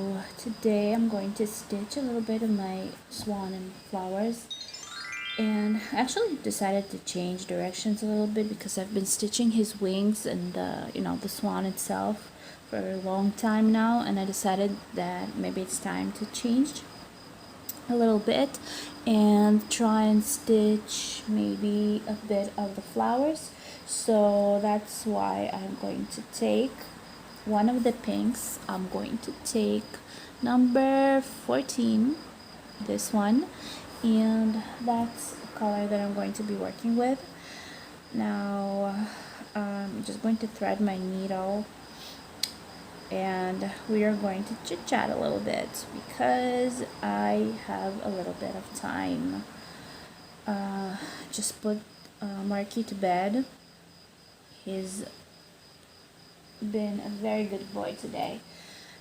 So today I'm going to stitch a little bit of my swan and flowers, and I actually decided to change directions a little bit because I've been stitching his wings and the swan itself for a long time now, and I decided that maybe it's time to change a little bit and try and stitch maybe a bit of the flowers. So that's why I'm going to take one of the pinks. I'm going to take number 14, this one, and that's the color that I'm going to be working with. Now I'm just going to thread my needle, and we are going to chit chat a little bit because I have a little bit of time. Just put Marky to bed. He's been a very good boy today.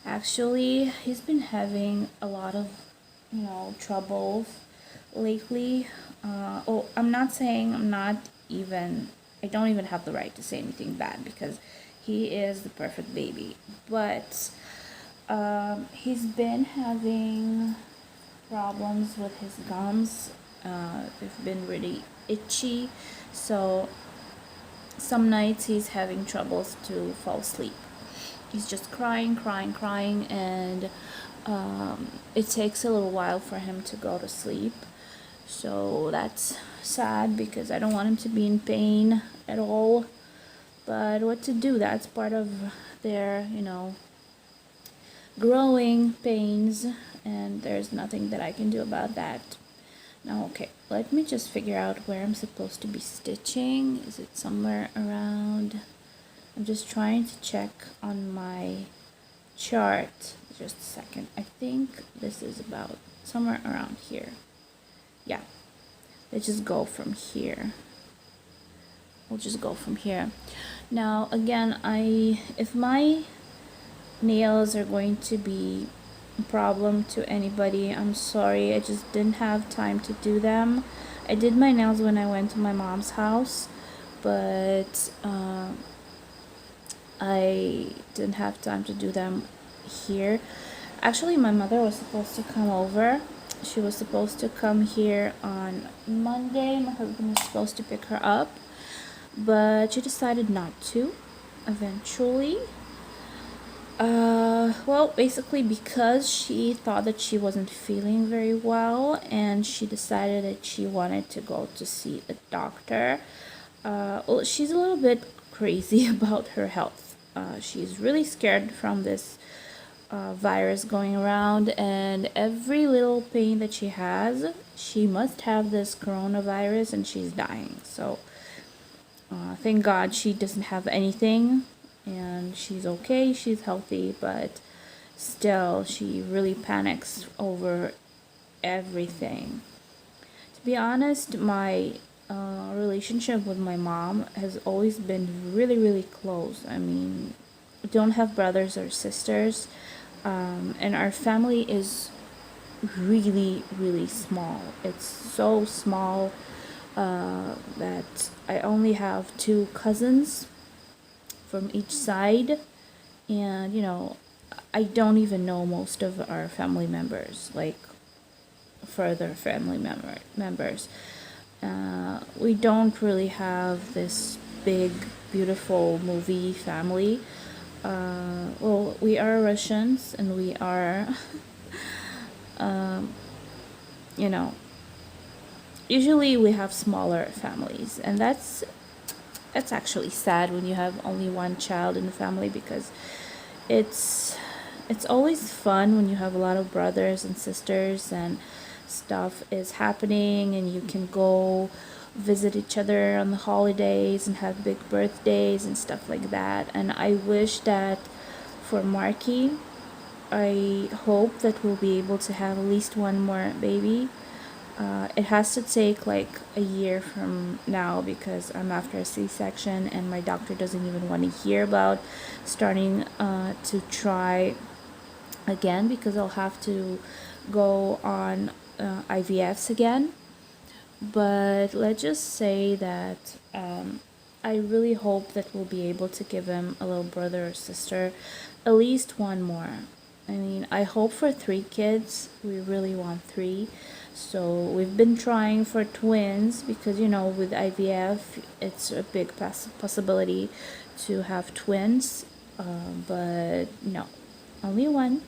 Actually, he's been having a lot of, troubles lately. I'm not saying I don't even have the right to say anything bad because he is the perfect baby. But he's been having problems with his gums. They've been really itchy. So some nights he's having troubles to fall asleep. He's just crying, and it takes a little while for him to go to sleep. So that's sad because I don't want him to be in pain at all. But what to do? That's part of their, growing pains, and there's nothing that I can do about that. Now, okay, let me just figure out where I'm supposed to be stitching. Is it somewhere around? I'm just trying to check on my chart. Just a second. I think this is about somewhere around here. Yeah, let's just go from here. We'll just go from here. Now, again, if my nails are going to be a problem to anybody, I'm sorry. I just didn't have time to do them. I did my nails when I went to my mom's house, but I didn't have time to do them here. Actually, my mother was supposed to come over. She was supposed to come here on Monday. My husband was supposed to pick her up, but she decided not to eventually. Well, basically because she thought that she wasn't feeling very well, and she decided that she wanted to go to see a doctor. Well, she's a little bit crazy about her health. She's really scared from this virus going around, and every little pain that she has, she must have this coronavirus and she's dying. So thank God she doesn't have anything and she's okay, she's healthy, but still she really panics over everything. To be honest, my relationship with my mom has always been really close. I mean, we don't have brothers or sisters, and our family is really small. It's so small that I only have 2 cousins from each side, and I don't even know most of our family members, like further family members. We don't really have this big beautiful movie family. Well, we are Russians, and we are you know usually we have smaller families, and that's actually sad when you have only one child in the family, because it's always fun when you have a lot of brothers and sisters and stuff is happening, and you can go visit each other on the holidays and have big birthdays and stuff like that. And I wish that for Marky, I hope that we'll be able to have at least one more baby. It has to take like a year from now because I'm after a C-section, and my doctor doesn't even want to hear about starting to try again, because I'll have to go on IVFs again. But let's just say that I really hope that we'll be able to give him a little brother or sister, at least one more. I mean, I hope for 3 kids. We really want 3. So we've been trying for twins because, with IVF, it's a big possibility to have twins. But no, only one.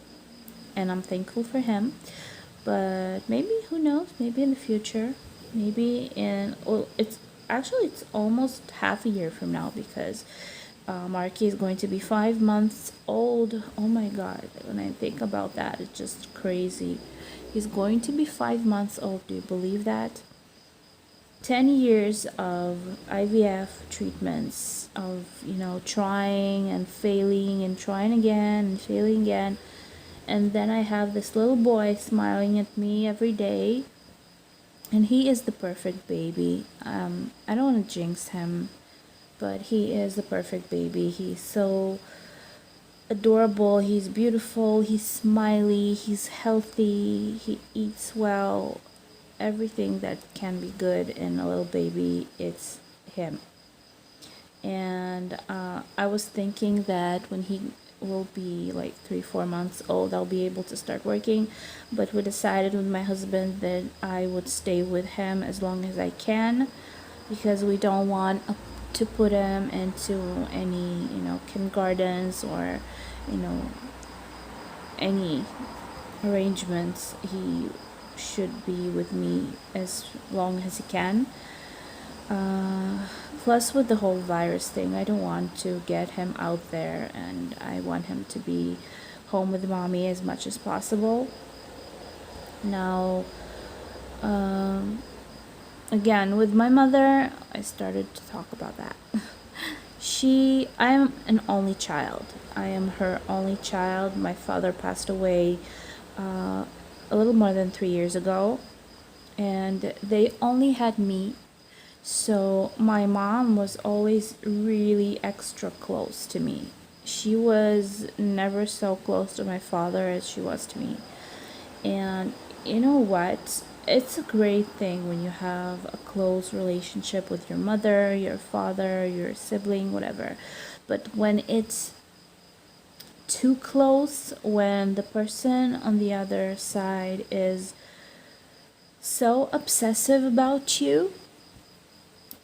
And I'm thankful for him. But maybe, who knows, maybe in the future. Maybe well, it's almost half a year from now because Marky is going to be 5 months old. Oh my god, when I think about that, it's just crazy. He's going to be 5 months old. Do you believe that? 10 years of IVF treatments, of, trying and failing and trying again and failing again. And then I have this little boy smiling at me every day. And he is the perfect baby. I don't want to jinx him, but he is the perfect baby. He's so adorable, he's beautiful, he's smiley, he's healthy, he eats well. Everything that can be good in a little baby, it's him. And I was thinking that when he will be like 3-4 months old, I'll be able to start working, but we decided with my husband that I would stay with him as long as I can, because we don't want to put him into any kindergartens or any arrangements. He should be with me as long as he can. Plus, with the whole virus thing, I don't want to get him out there, and I want him to be home with mommy as much as possible. Now, again, with my mother, I started to talk about that. I am an only child. I am her only child. My father passed away a little more than 3 years ago, and they only had me. So my mom was always really extra close to me. She was never so close to my father as she was to me. And you know what? It's a great thing when you have a close relationship with your mother, your father, your sibling, whatever. But when it's too close, when the person on the other side is so obsessive about you,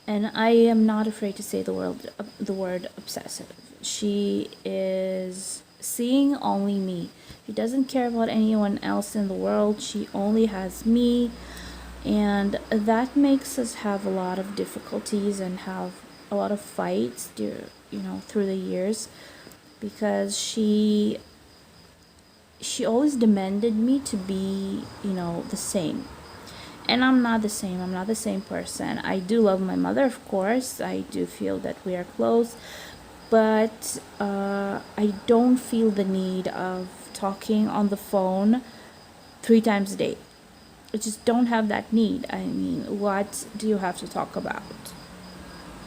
and I am not afraid to say the word obsessive. She is seeing only me. She doesn't care about anyone else in the world. She only has me. And that makes us have a lot of difficulties and have a lot of fights through the years, because she always demanded me to be, the same. And I'm not the same. I'm not the same person. I do love my mother, of course. I do feel that we are close. But I don't feel the need of talking on the phone 3 times a day. I just don't have that need. I mean, what do you have to talk about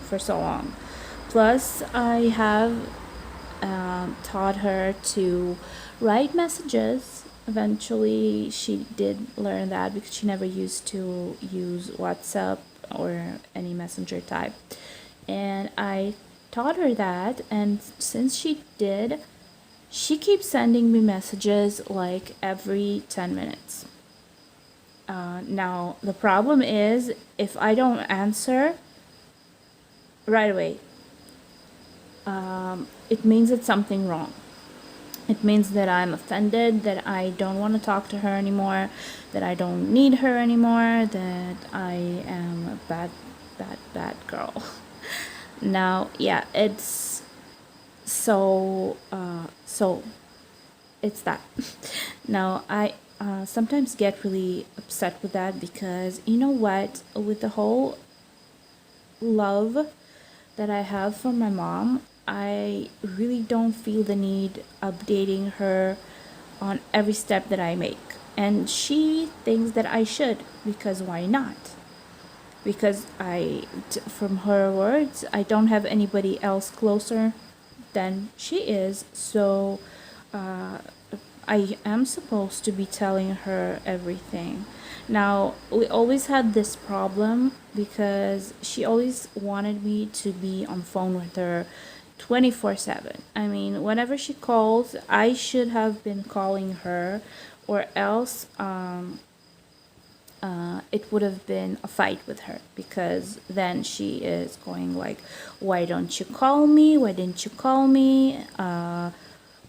for so long? Plus, I have taught her to write messages. Eventually, she did learn that because she never used to use WhatsApp or any messenger type. And I taught her that, and since she did, she keeps sending me messages like every 10 minutes. Now, the problem is, if I don't answer right away, it means it's something wrong. It means that I'm offended, that I don't want to talk to her anymore, that I don't need her anymore, that I am a bad girl. Now, yeah, it's so it's that. Now, I sometimes get really upset with that, because you know what? With the whole love that I have for my mom, I really don't feel the need updating her on every step that I make. And she thinks that I should, because why not? Because from her words, I don't have anybody else closer than she is. So I am supposed to be telling her everything. Now, we always had this problem because she always wanted me to be on phone with her 24/7. I mean, whenever she calls, I should have been calling her, or else it would have been a fight with her, because then she is going like, why don't you call me? Why didn't you call me?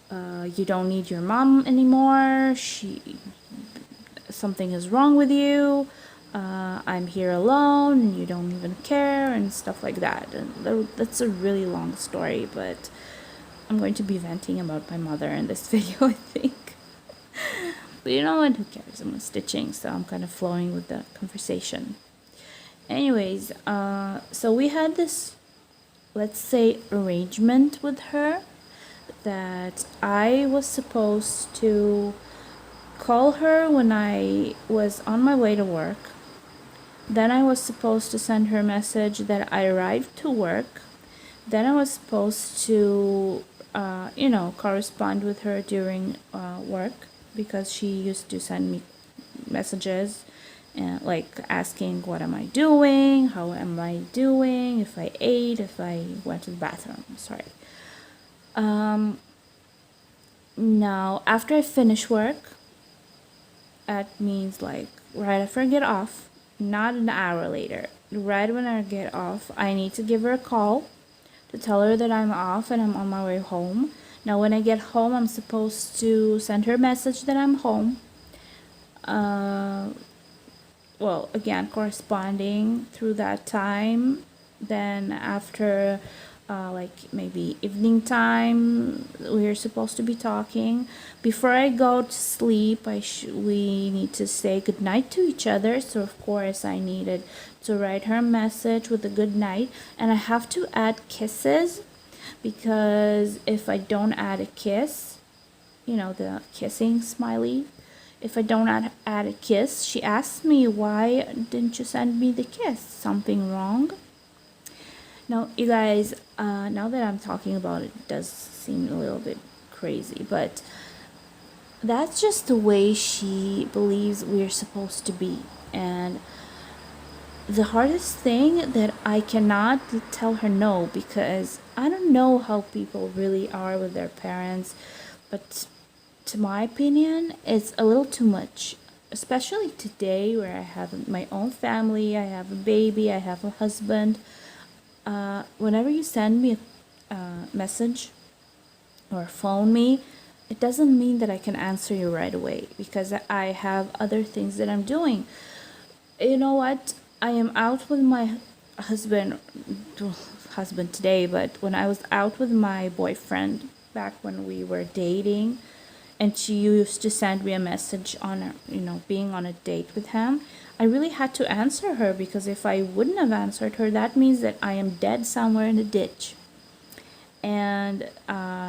You don't need your mom anymore. Something is wrong with you. I'm here alone and you don't even care, and stuff like that. And that's a really long story, but I'm going to be venting about my mother in this video, I think. But you know what? Who cares? I'm stitching, so I'm kind of flowing with the conversation. Anyways, so we had this, let's say, arrangement with her that I was supposed to call her when I was on my way to work. Then I was supposed to send her a message that I arrived to work. Then I was supposed to, correspond with her during work, because she used to send me messages and like asking what am I doing, how am I doing, if I ate, if I went to the bathroom. Sorry. Now after I finish work, that means like right after I get off, not an hour later, right when I get off, I need to give her a call to tell her that I'm off and I'm on my way home. Now when I get home, I'm supposed to send her a message that I'm home. Well, again, corresponding through that time. Then after like maybe evening time, we're supposed to be talking. Before I go to sleep, we need to say goodnight to each other. So of course I needed to write her a message with a good night, and I have to add kisses, because if I don't add a kiss, the kissing smiley, if I don't add a kiss, she asks me, why didn't you send me the kiss? Something wrong? Now, you guys, now that I'm talking about it, it does seem a little bit crazy, but that's just the way she believes we're supposed to be. And the hardest thing that I cannot tell her no, because I don't know how people really are with their parents, but to my opinion, it's a little too much, especially today where I have my own family, I have a baby, I have a husband. Whenever you send me a message or phone me, it doesn't mean that I can answer you right away, because I have other things that I'm doing. You know what? I am out with my husband today, but when I was out with my boyfriend back when we were dating, and she used to send me a message on, being on a date with him, I really had to answer her, because if I wouldn't have answered her, that means that I am dead somewhere in the ditch. And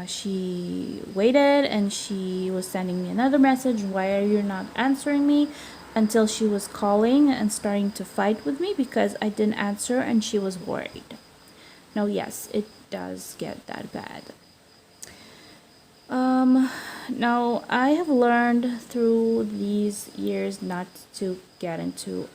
she waited, and she was sending me another message, why are you not answering me? Until she was calling and starting to fight with me because I didn't answer, and she was worried. Now, yes, it does get that bad. Now I have learned through these years not to get into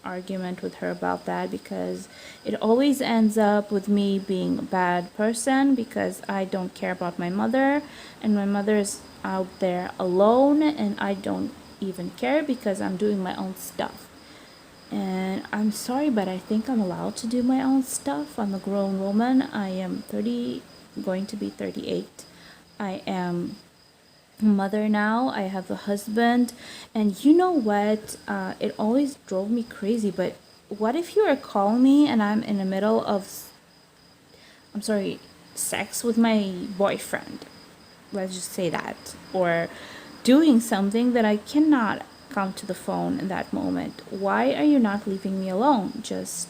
argument with her about that, because it always ends up with me being a bad person, because I don't care about my mother, and my mother is out there alone, and I don't even care because I'm doing my own stuff. And I'm sorry, but I think I'm allowed to do my own stuff. I'm a grown woman. I am 30, going to be 38. I am a mother now. I have a husband. And you know what? It always drove me crazy. But what if you are calling me and I'm in the middle of, sex with my boyfriend? Let's just say that. Or doing something that I cannot come to the phone in that moment. Why are you not leaving me alone? Just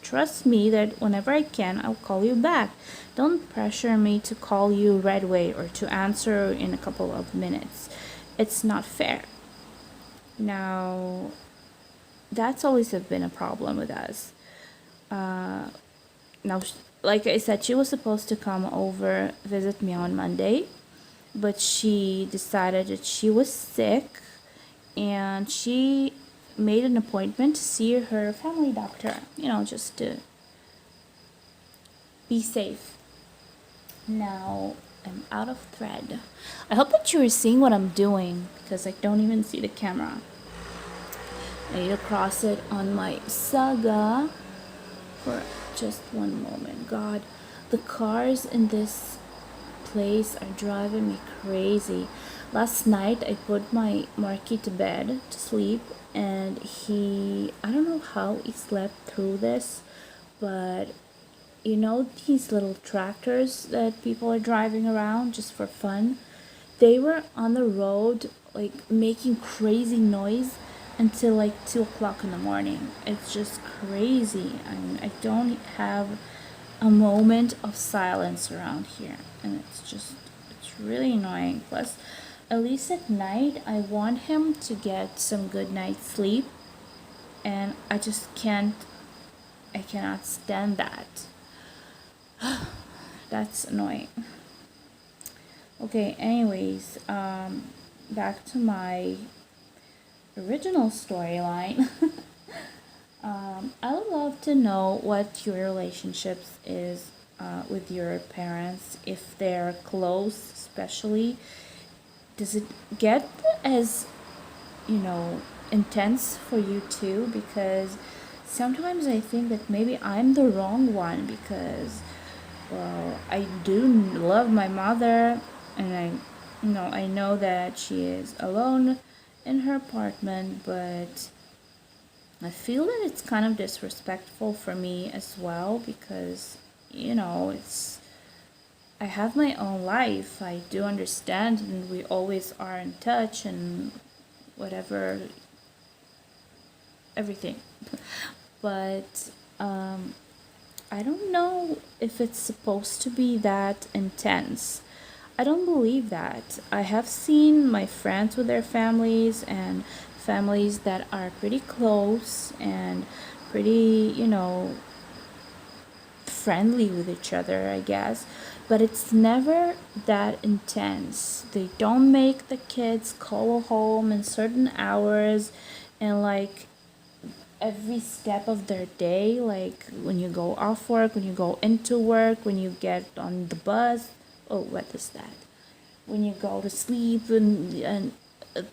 trust me that whenever I can, I'll call you back. Don't pressure me to call you right away or to answer in a couple of minutes. It's not fair. Now, that's always been a problem with us. Now, like I said, she was supposed to come over, visit me on Monday, but she decided that she was sick, and she made an appointment to see her family doctor, just to be safe. Now I'm out of thread. I hope that you're seeing what I'm doing because I don't even see the camera. I need to cross it on my saga for just one moment. God, the cars in this place are driving me crazy. Last night I put my Marky to bed to sleep, and I don't know how he slept through this, but you know these little tractors that people are driving around just for fun, they were on the road like making crazy noise until like 2 o'clock in the morning. It's just crazy. I mean, I don't have a moment of silence around here, and it's really annoying. Plus, at least at night I want him to get some good night's sleep, and I cannot stand that. That's annoying. Okay, anyways, back to my original storyline. I would love to know what your relationships is with your parents, if they're close, especially. Does it get as, intense for you too? Because sometimes I think that maybe I'm the wrong one because, well, I do love my mother, and I know that she is alone in her apartment, but I feel that it's kind of disrespectful for me as well because, it's I have my own life. I do understand, and we always are in touch and whatever, everything. But I don't know if it's supposed to be that intense. I don't believe that. I have seen my friends with their families and families that are pretty close and pretty, friendly with each other, I guess. But it's never that intense. They don't make the kids call home in certain hours and like every step of their day, like when you go off work, when you go into work, when you get on the bus. Oh, what is that? When you go to sleep and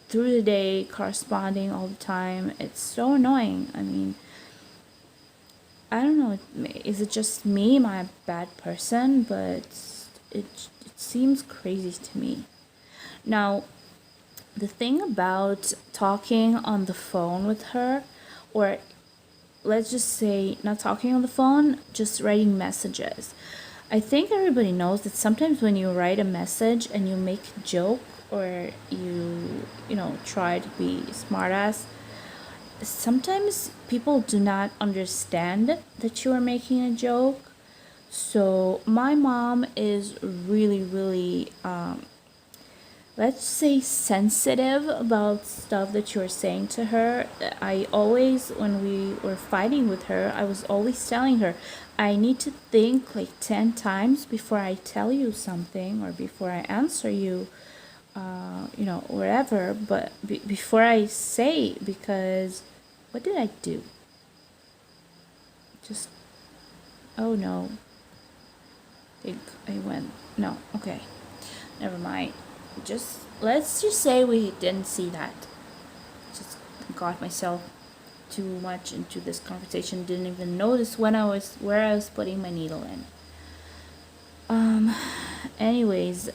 through the day, corresponding all the time. It's so annoying. I mean, I don't know. Is it just me? Am I a bad person? But it seems crazy to me. Now, the thing about talking on the phone with her, or let's just say not talking on the phone, just writing messages. I think everybody knows that sometimes when you write a message and you make a joke or you try to be smartass, sometimes people do not understand that you are making a joke. So my mom is really, really, let's say, sensitive about stuff that you're saying to her. I always, when we were fighting with her, I was always telling her, I need to think like 10 times before I tell you something or before I answer you, whatever. But before I say, because what did I do? Just, oh no. I think I went, no, okay. Never mind. Let's just say we didn't see that. Just got myself too much into this conversation, didn't even notice where I was putting my needle in. Anyways,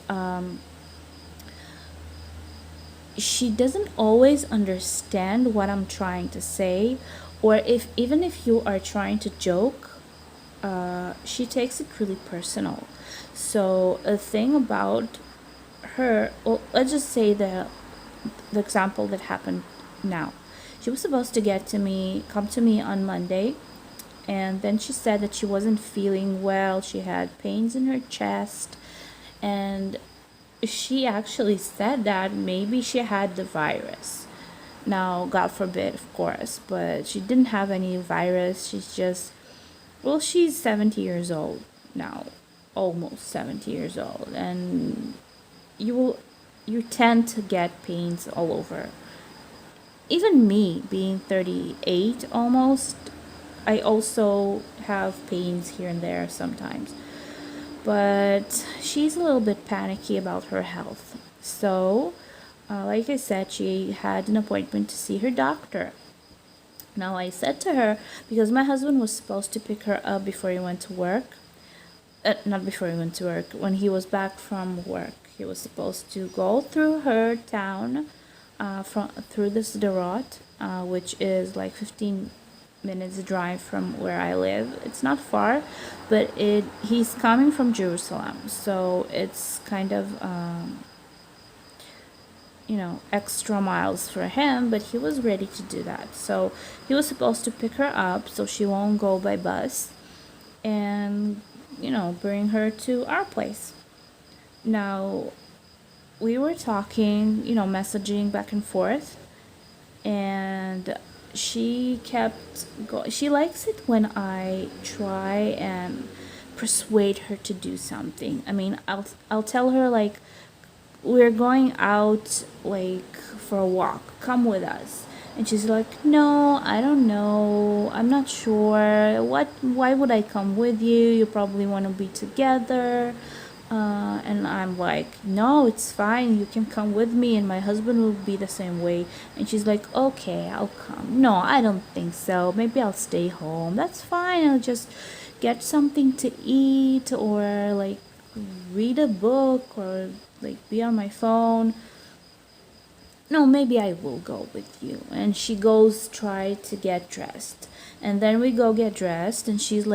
she doesn't always understand what I'm trying to say, or even if you are trying to joke, she takes it really personal. So a thing about her, well, let's just say the example that happened now. She was supposed to come to me on Monday, and then she said that she wasn't feeling well. She had pains in her chest, and she actually said that maybe she had the virus. Now, God forbid, of course, but she didn't have any virus. She's 70 years old now, almost 70 years old, and you tend to get pains all over. Even me, being 38 almost, I also have pains here and there sometimes. but she's a little bit panicky about her health. So, like I said, she had an appointment to see her doctor. Now, I said to her, because my husband was supposed to pick her up before he went to work, not before he went to work, when he was back from work, he was supposed to go through her town, through this Sderot, which is like 15 minutes drive from where I live. It's not far, but he's coming from Jerusalem, so it's kind of extra miles for him, but he was ready to do that. So he was supposed to pick her up so she won't go by bus and bring her to our place. Now, we were talking, messaging back and forth, and she kept she likes it when I try and persuade her to do something. I mean, I'll tell her, like, we're going out, like, for a walk, come with us. And she's like, no, I don't know, I'm not sure, why would I come with you, you probably want to be together. And I'm like, no, it's fine, you can come with me, and my husband will be the same way. And she's like, okay, I'll come. No, I don't think so, maybe I'll stay home, that's fine, I'll just get something to eat, or like read a book, or like be on my phone. No, maybe I will go with you. And she goes try to get dressed, and then we go get dressed, and she's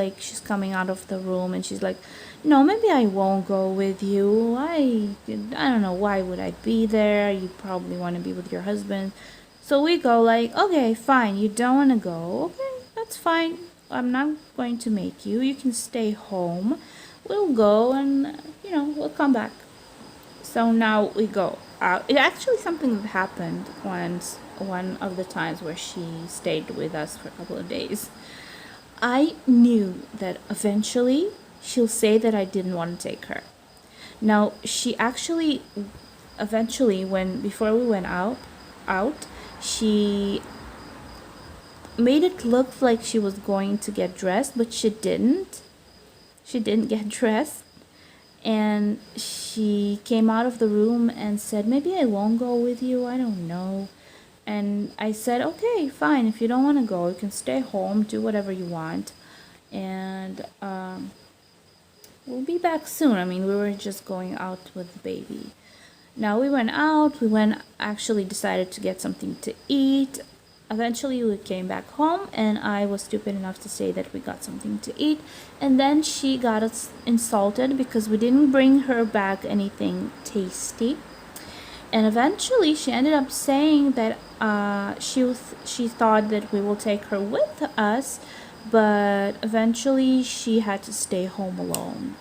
coming out of the room, and she's like, no, maybe I won't go with you, I don't know, why would I be there, you probably want to be with your husband. So we go, like, okay, fine, you don't want to go, okay, that's fine, I'm not going to make you can stay home, we'll go, and we'll come back. So now we go out. It actually something that happened once, one of the times where she stayed with us for a couple of days. I knew that eventually she'll say that I didn't want to take her. Now, she actually eventually, before we went out, she made it look like she was going to get dressed, but she didn't. She didn't get dressed. And she came out of the room and said, maybe I won't go with you, I don't know. And I said, okay, fine, if you don't want to go, you can stay home, do whatever you want. And we'll be back soon. I mean, we were just going out with the baby. Now we went out, actually decided to get something to eat. Eventually we came back home, and I was stupid enough to say that we got something to eat, and then she got us insulted because we didn't bring her back anything tasty. And eventually she ended up saying that she thought that we will take her with us, but eventually she had to stay home alone.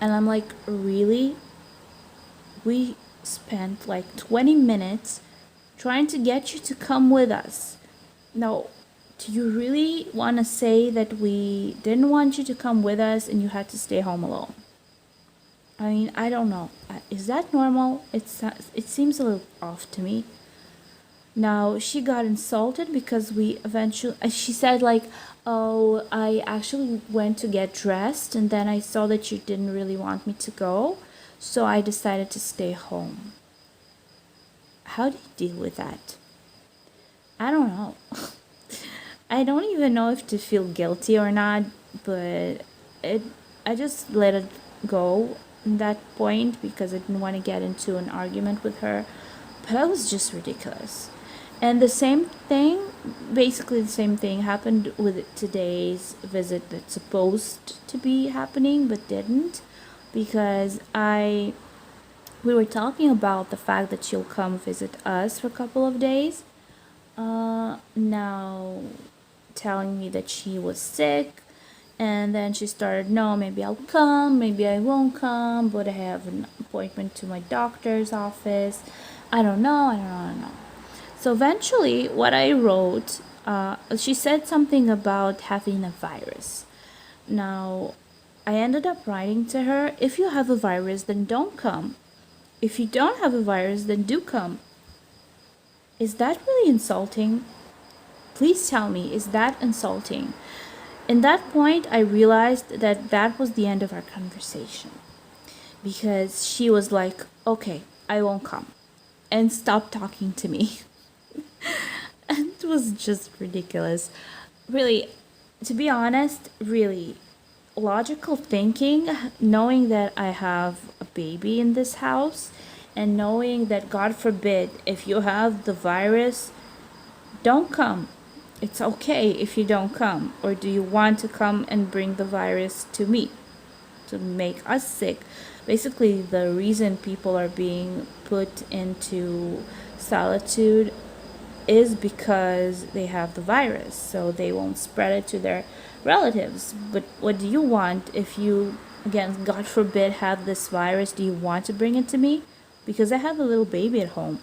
And I'm like, really? We spent like 20 minutes trying to get you to come with us. Now, do you really want to say that we didn't want you to come with us and you had to stay home alone? I mean, I don't know. Is that normal? It seems a little off to me. Now, she got insulted because she said, like, oh, I actually went to get dressed, and then I saw that you didn't really want me to go, so I decided to stay home. How do you deal with that? I don't know. I don't even know if to feel guilty or not, but I just let it go at that point because I didn't want to get into an argument with her. But that was just ridiculous. And basically the same thing happened with today's visit that's supposed to be happening but didn't, because we were talking about the fact that she'll come visit us for a couple of days. Now telling me that she was sick, and then she started, no, maybe I'll come, maybe I won't come, but I have an appointment to my doctor's office. I don't know. So eventually what I wrote, she said something about having a virus. Now, I ended up writing to her, if you have a virus, then don't come. If you don't have a virus, then do come. Is that really insulting? Please tell me, is that insulting? In that point, I realized that that was the end of our conversation because she was like, okay, I won't come, and stopped talking to me. And it was just ridiculous. Really, to be honest, really, logical thinking, knowing that I have a baby in this house, and knowing that, God forbid, if you have the virus, don't come. It's okay if you don't come. Or do you want to come and bring the virus to me to make us sick? Basically, the reason people are being put into solitude is because they have the virus, so they won't spread it to their relatives. But what do you want if you, again, God forbid, have this virus? Do you want to bring it to me? Because I have a little baby at home.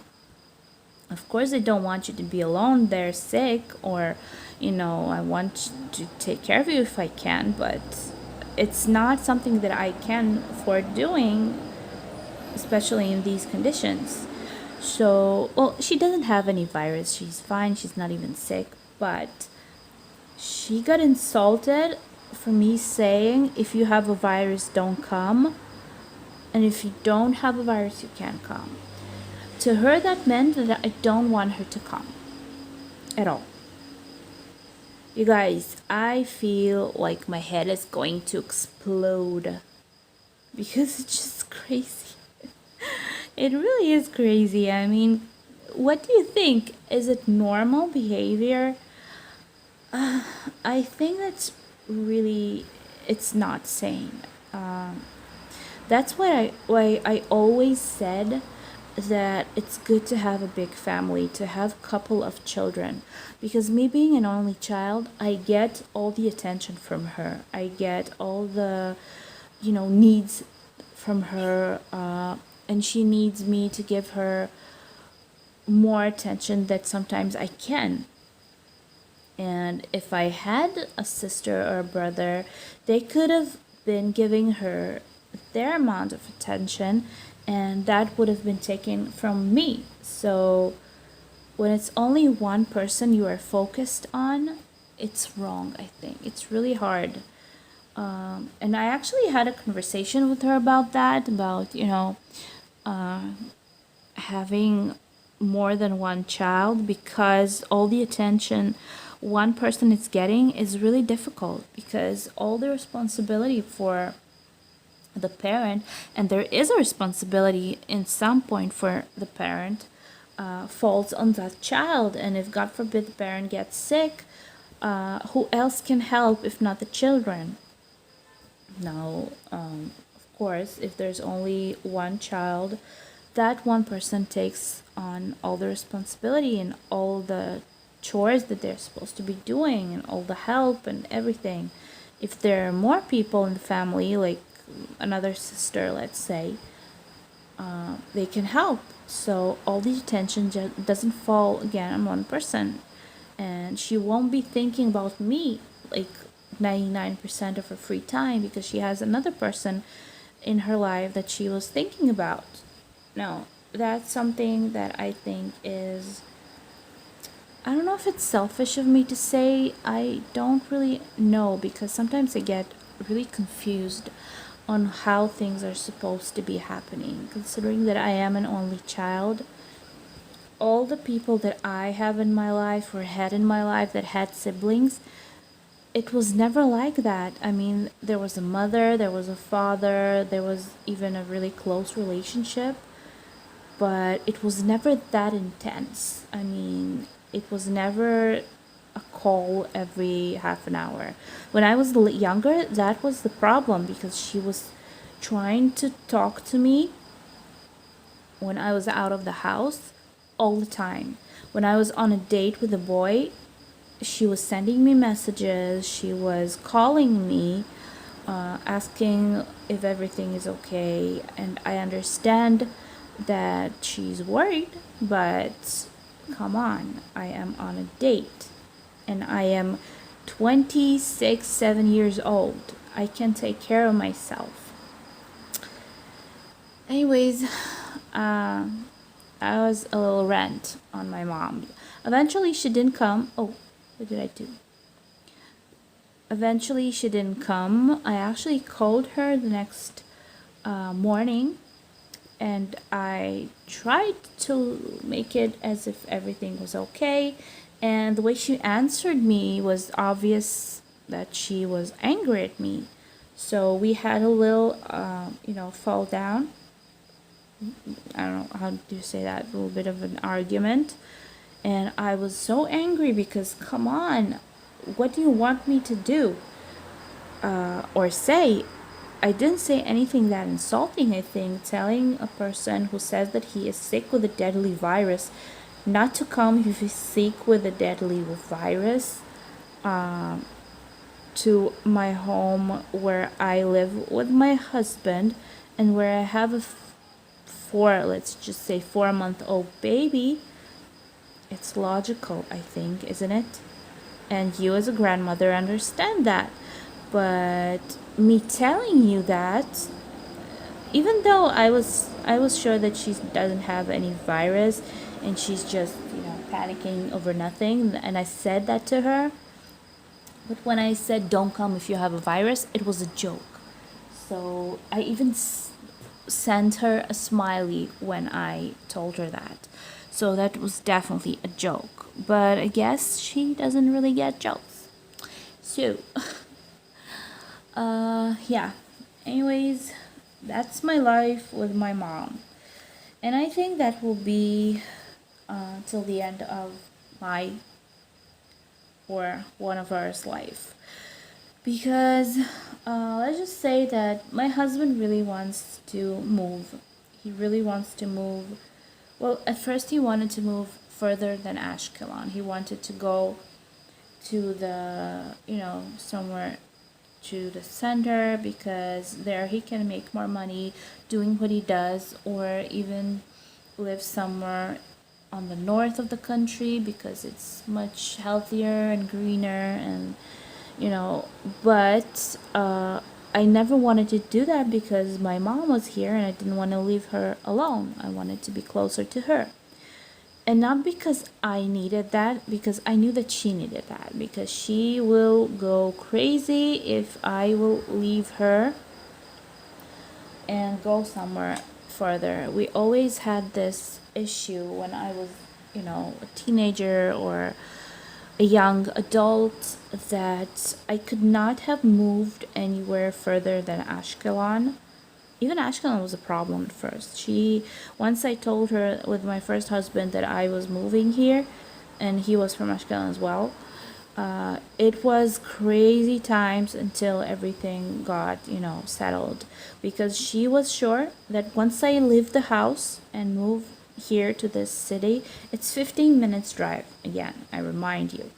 Of course, I don't want you to be alone there sick, or, I want to take care of you if I can, but it's not something that I can afford doing, especially in these conditions. So, well, she doesn't have any virus. She's fine. She's not even sick. But she got insulted for me saying, if you have a virus, don't come. And if you don't have a virus, you can't come. To her, that meant that I don't want her to come at all. You guys, I feel like my head is going to explode because it's just crazy. It really is crazy. I mean, what do you think? Is it normal behavior? I think that's really, it's not sane. That's why I always said that it's good to have a big family, to have a couple of children, because me being an only child, I get all the attention from her. I get all the, needs from her, and she needs me to give her more attention that sometimes I can. And if I had a sister or a brother, they could have been giving her their amount of attention, and that would have been taken from me. So when it's only one person you are focused on, it's wrong, I think. It's really hard. And I actually had a conversation with her about that, about, having more than one child, because all the attention one person is getting is really difficult, because all the responsibility for the parent, and there is a responsibility in some point for the parent, falls on that child. And if, God forbid, the parent gets sick, who else can help if not the children? Now, of course, if there's only one child, that one person takes on all the responsibility and all the chores that they're supposed to be doing and all the help and everything. If there are more people in the family, like another sister, let's say, they can help. So all the attention doesn't fall again on one person, and she won't be thinking about me like 99% of her free time, because she has another person in her life that she was thinking about. No, that's something that I think is, I don't know if it's selfish of me to say. I don't really know, because sometimes I get really confused on how things are supposed to be happening, considering that I am an only child. All the people that I have in my life, or had in my life, that had siblings, it was never like that. I mean, there was a mother, there was a father, there was even a really close relationship, but it was never that intense. I mean, it was never a call every half an hour. When I was younger, that was the problem, because she was trying to talk to me when I was out of the house all the time. When I was on a date with a boy, she was sending me messages, she was calling me, asking if everything is okay. And I understand that she's worried, but come on, I am on a date, and I am 26, 7 years old. I can take care of myself. Anyways, I was a little rant on my mom. Eventually, she didn't come. Oh, what did I do? eventually she didn't come. I actually called her the next morning, and I tried to make it as if everything was okay. And the way she answered me was obvious that she was angry at me. So we had a little, fall down. I don't know how do you say that, a little bit of an argument. And I was so angry because, come on, what do you want me to do or say? I didn't say anything that insulting. I think telling a person who says that he is sick with a deadly virus not to come if he's sick with a deadly virus to my home where I live with my husband and where I have a let's just say 4-month-old baby. It's logical, I think, isn't it? And you as a grandmother understand that. But me telling you that, even though I was sure that she doesn't have any virus and she's just, panicking over nothing, and I said that to her. But when I said don't come if you have a virus, it was a joke. So I even sent her a smiley when I told her that. So that was definitely a joke. But I guess she doesn't really get jokes. So, yeah. Anyways, that's my life with my mom. And I think that will be till the end of my or one of ours life. Because let's just say that my husband really wants to move. He really wants to move. Well, at first he wanted to move further than Ashkelon. He wanted to go to the, somewhere to the center, because there he can make more money doing what he does, or even live somewhere on the north of the country because it's much healthier and greener, and but I never wanted to do that because my mom was here and I didn't want to leave her alone. I wanted to be closer to her. And not because I needed that, because I knew that she needed that, because she will go crazy if I will leave her and go somewhere further. We always had this issue when I was, a teenager or a young adult, that I could not have moved anywhere further than Ashkelon. Even Ashkelon was a problem at first. Once I told her with my first husband that I was moving here, and he was from Ashkelon as well, it was crazy times until everything got, settled. Because she was sure that once I leave the house and move here to this city, it's 15 minutes drive again, I remind you.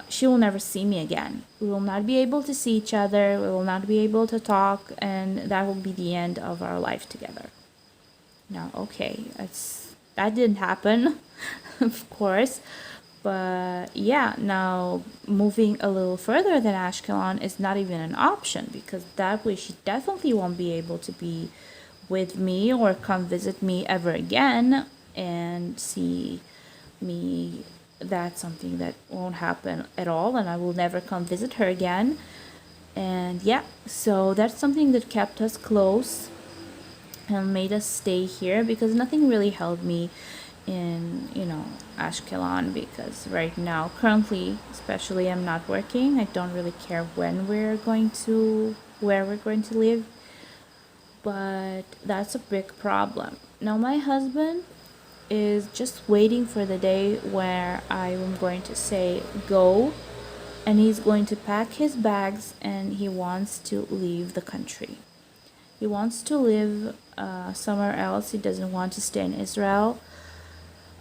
She will never see me again. We will not be able to see each other. We will not be able to talk, and that will be the end of our life together. Now, okay, that didn't happen, of course. But yeah, now moving a little further than Ashkelon is not even an option, because that way she definitely won't be able to be with me or come visit me ever again and see me. That's something that won't happen at all, and I will never come visit her again. And yeah, so that's something that kept us close and made us stay here, because nothing really held me in, Ashkelon, because right now, currently, especially, I'm not working. I don't really care where we're going to live, but that's a big problem. Now my husband is just waiting for the day where I am going to say go, and he's going to pack his bags, and he wants to leave the country. He wants to live somewhere else. He doesn't want to stay in Israel.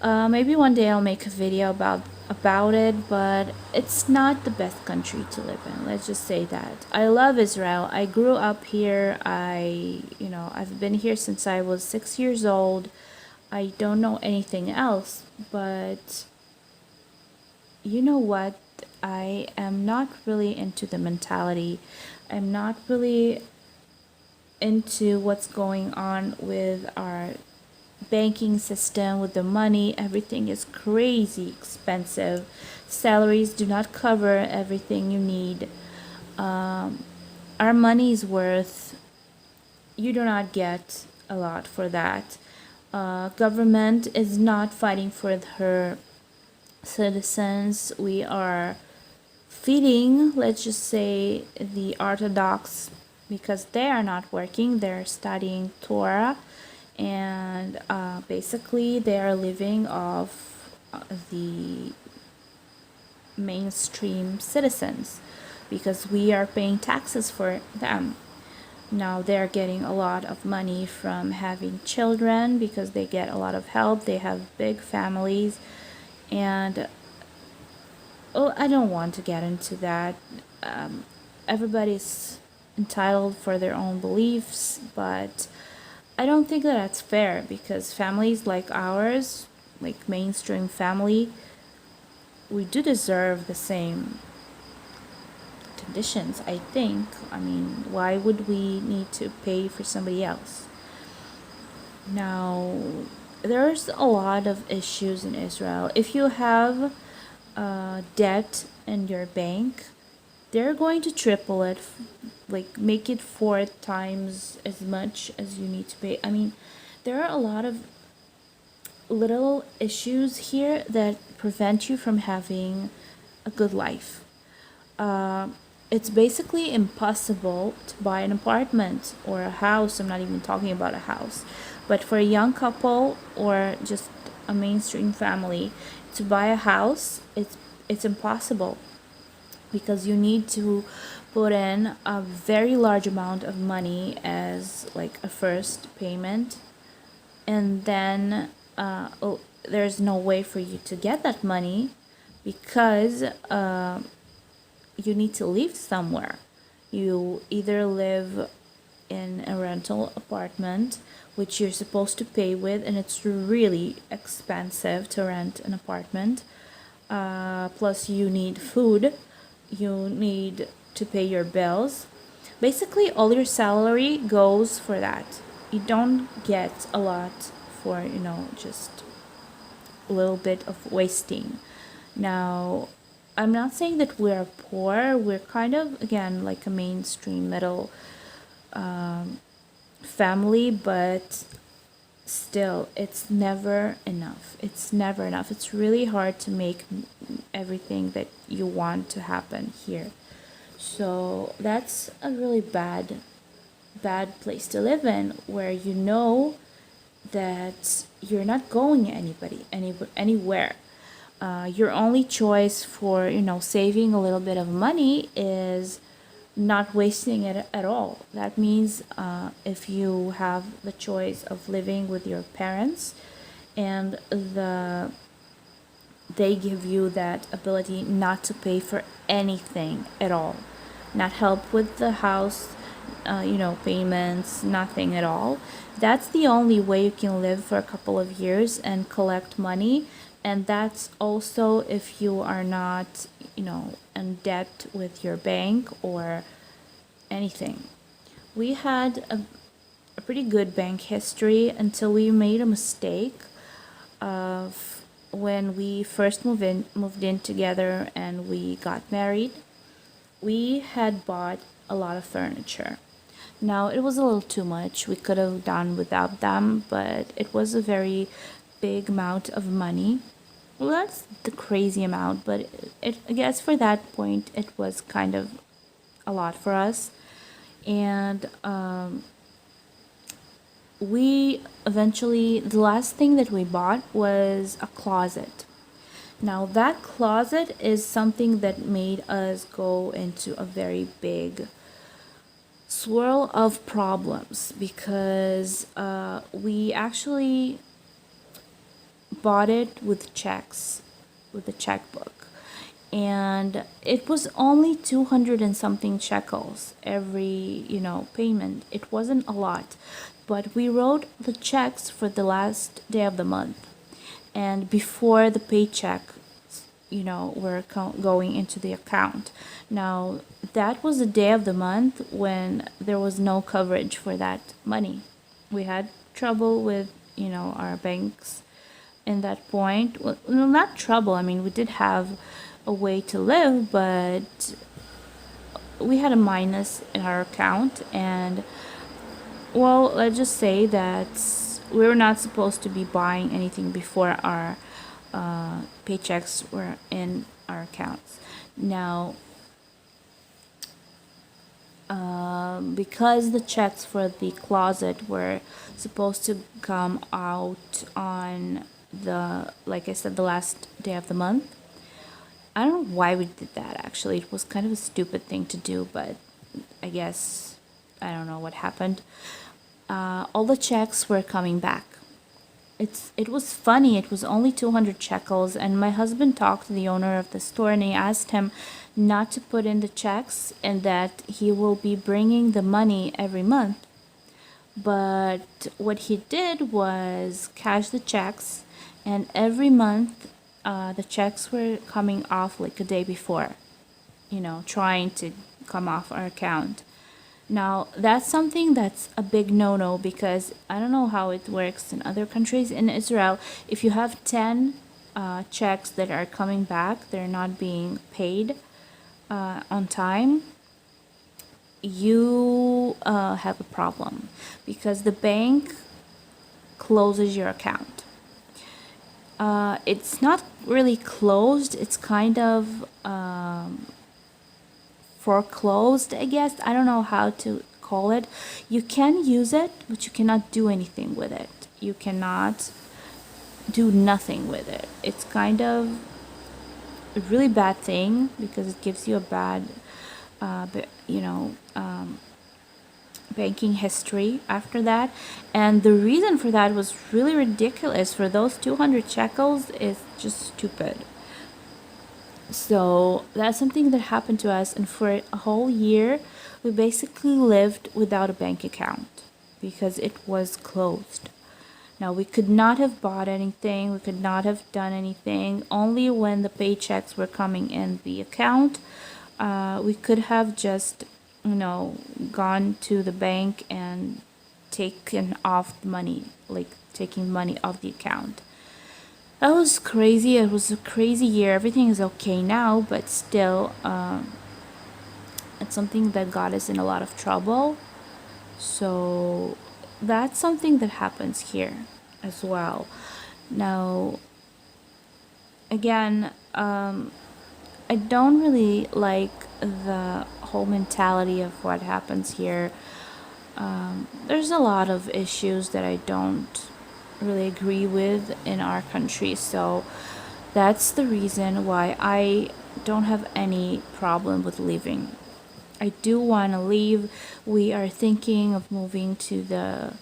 Maybe one day I'll make a video about it, but it's not the best country to live in. Let's just say that. I love Israel. I grew up here. I've been here since I was 6 years old. I don't know anything else, but you know what? I am not really into the mentality. I'm not really into what's going on with our banking system, with the money, everything is crazy expensive. Salaries do not cover everything you need. Our money's worth, you do not get a lot for that. Government is not fighting for her citizens. We are feeding, let's just say, the Orthodox, because they are not working, they're studying Torah, and basically they are living off the mainstream citizens because we are paying taxes for them. Now they're getting a lot of money from having children because they get a lot of help, they have big families, and I don't want to get into that. Everybody's entitled for their own beliefs, but I don't think that that's fair because families like ours, like mainstream family, we do deserve the same conditions, I think. I mean, why would we need to pay for somebody else? Now, there's a lot of issues in Israel. If you have debt in your bank, they're going to triple it, like make it 4 times as much as you need to pay. I mean, there are a lot of little issues here that prevent you from having a good life. It's basically impossible to buy an apartment or a house. I'm not even talking about a house, but for a young couple or just a mainstream family to buy a house, it's impossible because you need to put in a very large amount of money as like a first payment, and then there's no way for you to get that money because you need to live somewhere. You either live in a rental apartment, which you're supposed to pay with, and it's really expensive to rent an apartment. Plus, you need food, you need to pay your bills. Basically, all your salary goes for that. You don't get a lot for, just a little bit of wasting. Now, I'm not saying that we're poor. We're kind of, again, like a mainstream middle family, but still, it's never enough. It's never enough. It's really hard to make everything that you want to happen here. So that's a really bad place to live in, where you know that you're not going anywhere. Your only choice for saving a little bit of money is not wasting it at all. That means if you have the choice of living with your parents and they give you that ability not to pay for anything at all, not help with the house payments, nothing at all, that's the only way you can live for a couple of years and collect money. And that's also if you are not in debt with your bank or anything. We had a pretty good bank history until we made a mistake of when we first moved in together and we got married. We had bought a lot of furniture. Now, it was a little too much. We could have done without them, but it was a very big amount of money. Well, that's the crazy amount, but I guess for that point, it was kind of a lot for us. And we eventually, the last thing that we bought was a closet. Now, that closet is something that made us go into a very big swirl of problems because we actually bought it with checks, with a checkbook, and it was only 200 and something shekels every payment. It wasn't a lot, but we wrote the checks for the last day of the month, and before the paycheck were going into the account. Now, that was the day of the month when there was no coverage for that money. We had trouble with our banks in that point. Well, no, not trouble. I mean, we did have a way to live, but we had a minus in our account. And well, let's just say that we were not supposed to be buying anything before our paychecks were in our accounts. Now, because the checks for the closet were supposed to come out on like I said, the last day of the month. I don't know why we did that actually. It was kind of a stupid thing to do, but I guess I don't know what happened. All the checks were coming back. It was funny. It was only 200 shekels, and my husband talked to the owner of the store, and he asked him not to put in the checks and that he will be bringing the money every month. But what he did was cash the checks, and every month the checks were coming off like a day before, trying to come off our account. Now, that's something that's a big no-no, because I don't know how it works in other countries. In Israel, if you have 10 checks that are coming back, they're not being paid on time, you have a problem, because the bank closes your account. It's not really closed, it's kind of foreclosed, I guess. I don't know how to call it. You can use it, but you cannot do anything with it. You cannot do nothing with it. It's kind of a really bad thing, because it gives you a bad, banking history after that. And the reason for that was really ridiculous. For those 200 shekels is just stupid. So that's something that happened to us, and for a whole year we basically lived without a bank account because it was closed. Now, we could not have bought anything, we could not have done anything. Only when the paychecks were coming in the account, we could have just gone to the bank and taken off the money, like taking money off the account. That was crazy. It was a crazy year. Everything is okay now, but still, it's something that got us in a lot of trouble. So that's something that happens here as well. Now, again, I don't really like the whole mentality of what happens here. There's a lot of issues that I don't really agree with in our country, so that's the reason why I don't have any problem with leaving. I do want to leave. We are thinking of moving to the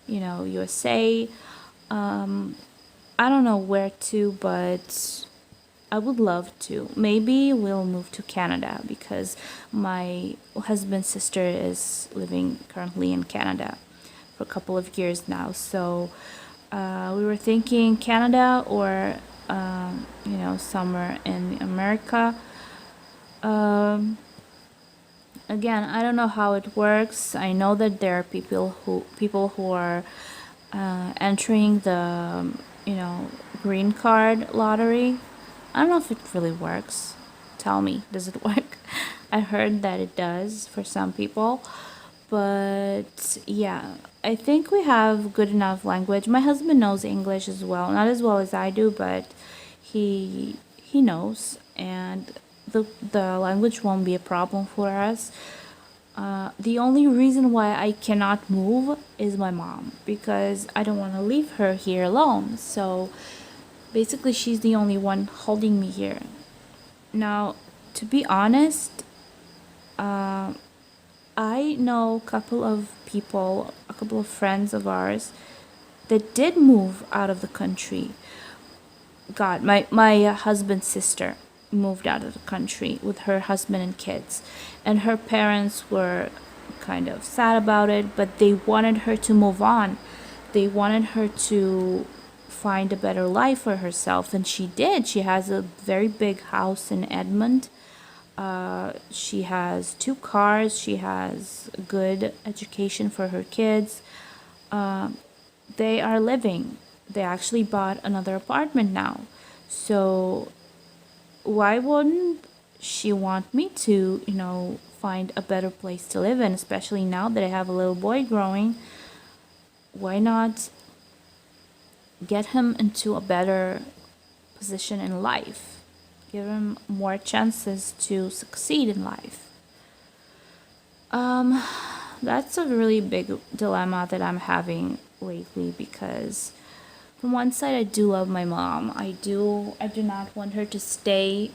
USA. I don't know where to, but I would love to. Maybe we'll move to Canada, because my husband's sister is living currently in Canada for a couple of years now. So we were thinking Canada or somewhere in America. Again, I don't know how it works. I know that there are people who are entering the green card lottery. I don't know if it really works. Tell me, does it work? I heard that it does for some people. But yeah, I think we have good enough language. My husband knows English as well. Not as well as I do, but he knows, and the language won't be a problem for us. The only reason why I cannot move is my mom, because I don't want to leave her here alone. So basically, she's the only one holding me here. Now, to be honest, I know a couple of people, a couple of friends of ours that did move out of the country. God, my husband's sister moved out of the country with her husband and kids, and her parents were kind of sad about it, but they wanted her to move on. They wanted her to find a better life for herself, and she did. She has a very big house in Edmond. She has 2 cars. She has good education for her kids. they are living. They actually bought another apartment now. So why wouldn't she want me to, find a better place to live in, especially now that I have a little boy growing? Why not get him into a better position in life? Give him more chances to succeed in life. That's a really big dilemma that I'm having lately, because from one side I do love my mom. I do not want her to stay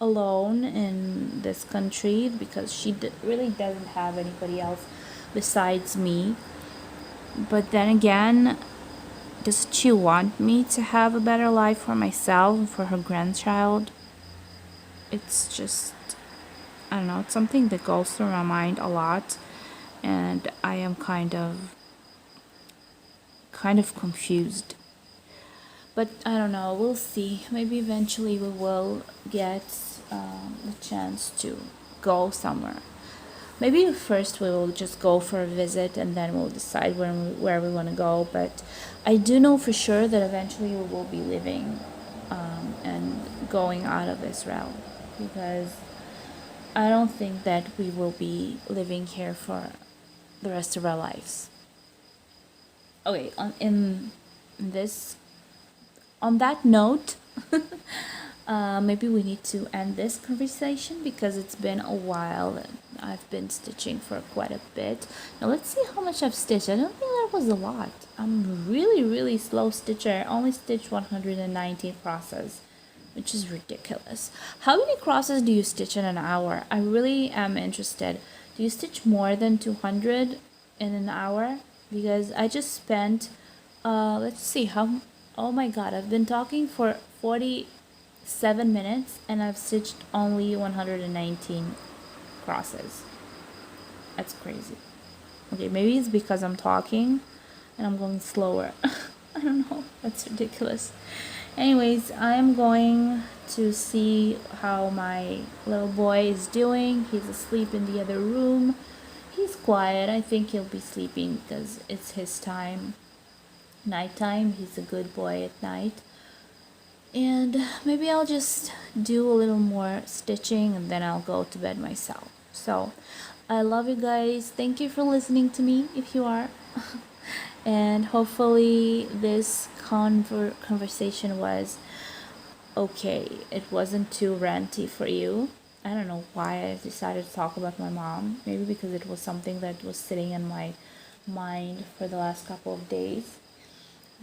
alone in this country, because she really doesn't have anybody else besides me. But then again, does she want me to have a better life for myself and for her grandchild? It's just, I don't know, it's something that goes through my mind a lot, and I am kind of confused. But I don't know, we'll see. Maybe eventually we will get the chance to go somewhere. Maybe first we will just go for a visit, and then we'll decide where we want to go. But I do know for sure that eventually we will be living and going out of Israel, because I don't think that we will be living here for the rest of our lives. Okay, on that note, maybe we need to end this conversation, because it's been a while and I've been stitching for quite a bit. Now let's see how much I've stitched. I don't think that was a lot. I'm really, really slow stitcher. I only stitched 119 crosses, which is ridiculous. How many crosses do you stitch in an hour? I really am interested. Do you stitch more than 200 in an hour? Because I just spent, let's see, oh my god, I've been talking for 47 minutes and I've stitched only 119 crosses. That's crazy. Okay, maybe it's because I'm talking and I'm going slower. I don't know, that's ridiculous. Anyways, I'm going to see how my little boy is doing. He's asleep in the other room. He's quiet. I think he'll be sleeping because it's his time. Nighttime. He's a good boy at night. And maybe I'll just do a little more stitching and then I'll go to bed myself. So I love you guys. Thank you for listening to me, if you are. And hopefully this conversation was okay. It wasn't too ranty for you. I don't know why I decided to talk about my mom. Maybe because it was something that was sitting in my mind for the last couple of days.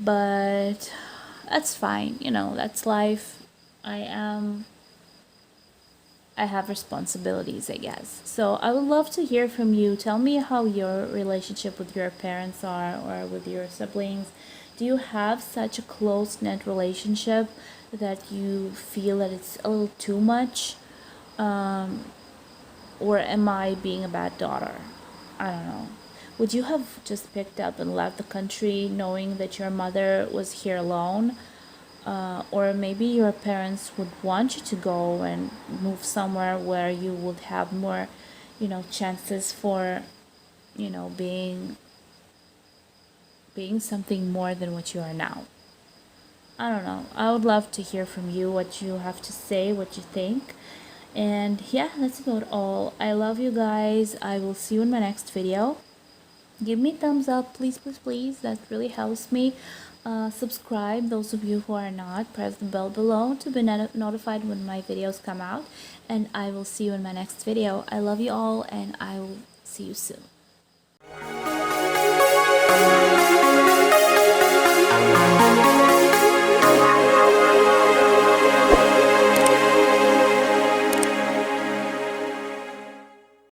But that's fine. That's life. I have responsibilities, I guess. So I would love to hear from you. Tell me how your relationship with your parents are, or with your siblings. Do you have such a close-knit relationship that you feel that it's a little too much? Or am I being a bad daughter? I don't know. Would you have just picked up and left the country knowing that your mother was here alone? Or maybe your parents would want you to go and move somewhere where you would have more, chances for, being something more than what you are now. I don't know. I would love to hear from you, what you have to say, what you think. And yeah, that's about all. I love you guys. I will see you in my next video. Give me a thumbs up, please, please, please. That really helps me. Subscribe, those of you who are not. Press the bell below to be notified when my videos come out. And I will see you in my next video. I love you all, and I will see you soon.